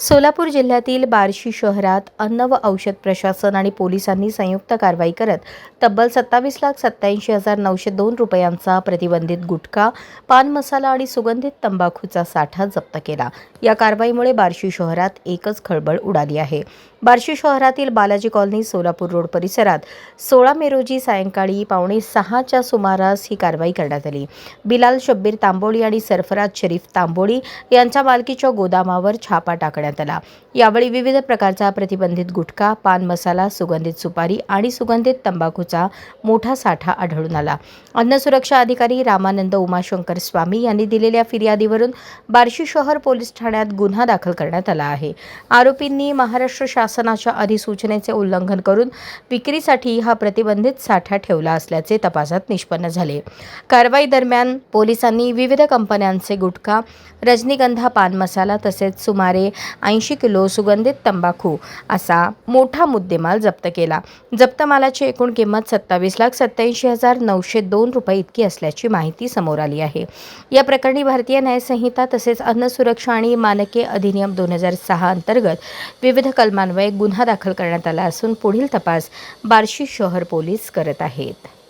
सोलापूर जिल्ह्यातील बार्शी शहरात अन्न व औषध प्रशासन आणि पोलिसांनी संयुक्त कारवाई करत तब्बल 27,87,902 रुपयांचा प्रतिबंधित गुटखा, पान मसाला आणि सुगंधित तंबाखूचा साठा जप्त केला। या कारवाईमुळे बार्शी शहरात एकच खळबळ उडाली आहे। बार्शी शहरातील बालाजी कॉलनी सोलापूर रोड परिसरात 16 मे रोजी सायंकाळी 5:45च्या सुमारास ही कारवाई करण्यात आली। बिलाल शब्बीर तांबोळी आणि सरफराज शरीफ तांबोळी यांच्या मालकीच्या गोदामावर छापा टाकण्यात आला। यावेळी विविध प्रकारचा प्रतिबंधित गुटखा, पान मसाला, सुगंधित सुपारी आणि सुगंधित तंबाखूचा मोठा साठा आढळून आला। अन्न सुरक्षा अधिकारी रामानंद उमाशंकर स्वामी यांनी दिलेल्या फिर्यादीवरून बार्शी शहर पोलीस ठाण्यात गुन्हा दाखल करण्यात आला आहे। आरोपींनी महाराष्ट्र शासनाच्या अधिसूचनेचे उल्लंघन करून विक्रीसाठी हा प्रतिबंधित साठा ठेवला असल्याचे तपासात निष्पन्न झाले। कारवाई दरम्यान पोलिसांनी विविध कंपन्यांचे गुटखा, रजनीगंधा पान मसाला तसेच सुमारे 80 किलो सुगंधित तंबाखू असा मोठा मुद्देमाल जप्त केला। जप्त मालाची एकूण किंमत 27,87,902 रुपये इतकी असल्याची माहिती समोर आली आहे। या प्रकरणी भारतीय न्याय संहिता तसेच अन्न सुरक्षा आणि मानके अधिनियम 2006 अंतर्गत विविध कलमान्वये गुन्हा दाखल करण्यात आला असून पुढील तपास बार्शी शहर पोलीस करत आहेत।